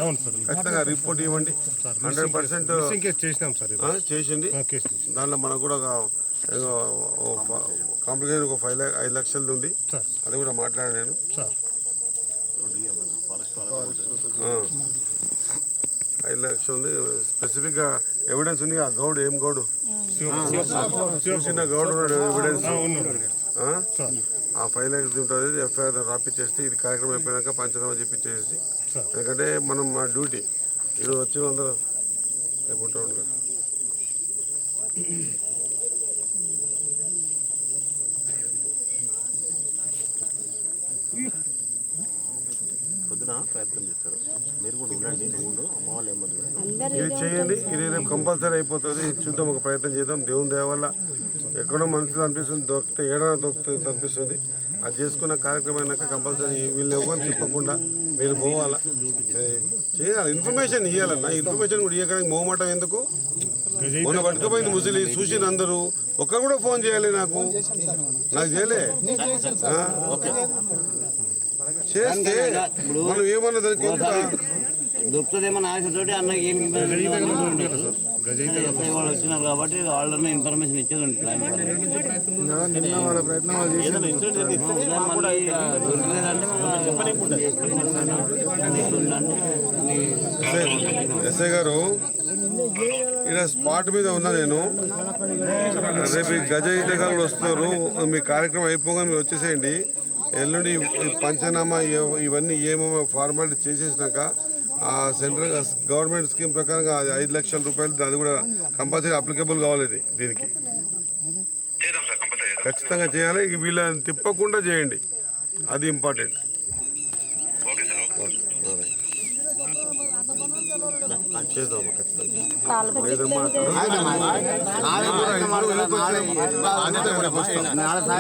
అంటున్నారు ఖచ్చితంగా రిపోర్ట్ ఇవ్వండి 100% చేసింది దాంట్లో మనకు కూడా కాంప్లికేషన్ ఒక 5 లక్షలది ఉంది అది కూడా మాట్లాడాను నేను 5 లక్షలు ఉంది స్పెసిఫిక్గా ఎవిడెన్స్ ఉంది ఆ గౌడ్ ఏం గౌడు చూసిన గౌడ్ ఎవిడెన్స్ ఆ 5 lakhs ఉంటుంది ఎఫ్ఐఆర్ రాపిచ్చేస్తే ఇది కార్యక్రమం అయిపోయాక పంచనామా చేపించేసి ఎందుకంటే మనం మా డ్యూటీ ఈరోజు వచ్చిన అందరూ లేకుంటూ ఉండదు ప్రయత్నం చేస్తారు మీరు కూడా ఉండండి నువ్వు అమ్మ వాళ్ళు ఏమన్నా ఇది చేయండి ఇది రేపు కంపల్సరీ అయిపోతుంది చూద్దాం ఒక ప్రయత్నం చేద్దాం దేవుని దయ వల్ల ఎక్కడో మనసులో అనిపిస్తుంది దొరికితే ఏడాది దొరుకుతుంది అనిపిస్తుంది అది చేసుకున్న కార్యక్రమం అయినాక కంపల్సరీ వీళ్ళు ఎవరు తిప్పకుండా మీరు పోవాలా చేయాలి ఇన్ఫర్మేషన్ ఇవ్వాలన్న ఇన్ఫర్మేషన్ కూడా ఇవ్వడానికి మొహమాటం ఎందుకు మొన్న పట్టుకుపోయింది ముసలి చూసిన అందరూ ఒక్కరు కూడా ఫోన్ చేయాలి నాకు చేయలే చేస్తే మనం ఏమన్నా దొరుకుతుందేమో ఆశతోటి అన్నకి వాళ్ళు వచ్చినారు కాబట్టి వాళ్ళని ఇన్ఫర్మేషన్ ఇచ్చేది ఎస్ఐ గారు ఇక్కడ స్పాట్ మీద ఉన్నా నేను రేపు గజ ఈతగాళ్ళు వస్తారు మీ కార్యక్రమం అయిపోగా మీరు వచ్చేసేయండి ఎల్లుండి పంచనామా ఇవన్నీ ఏమో ఫార్మాలిటీ చేసేసినాక ఆ సెంట్రల్ గవర్నమెంట్ స్కీమ్ ప్రకారంగా 5 లక్షల రూపాయలు అది కూడా కంపల్సరీ అప్లికేబుల్ కావాలి దీనికి ఖచ్చితంగా చేయాలి వీళ్ళని తిప్పకుండా చేయండి అది ఇంపార్టెంట్ చేద్దాం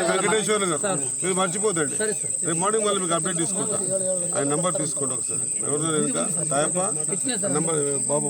వెంకటేశ్వర గారు మీరు మర్చిపోతండి రేపు మార్నింగ్ మళ్ళీ మీకు అప్డేట్ తీసుకుంటా ఆయన నంబర్ తీసుకోండి ఒకసారి ఎవరిదో ఇంకా సాయప్ప నంబర్ బాబు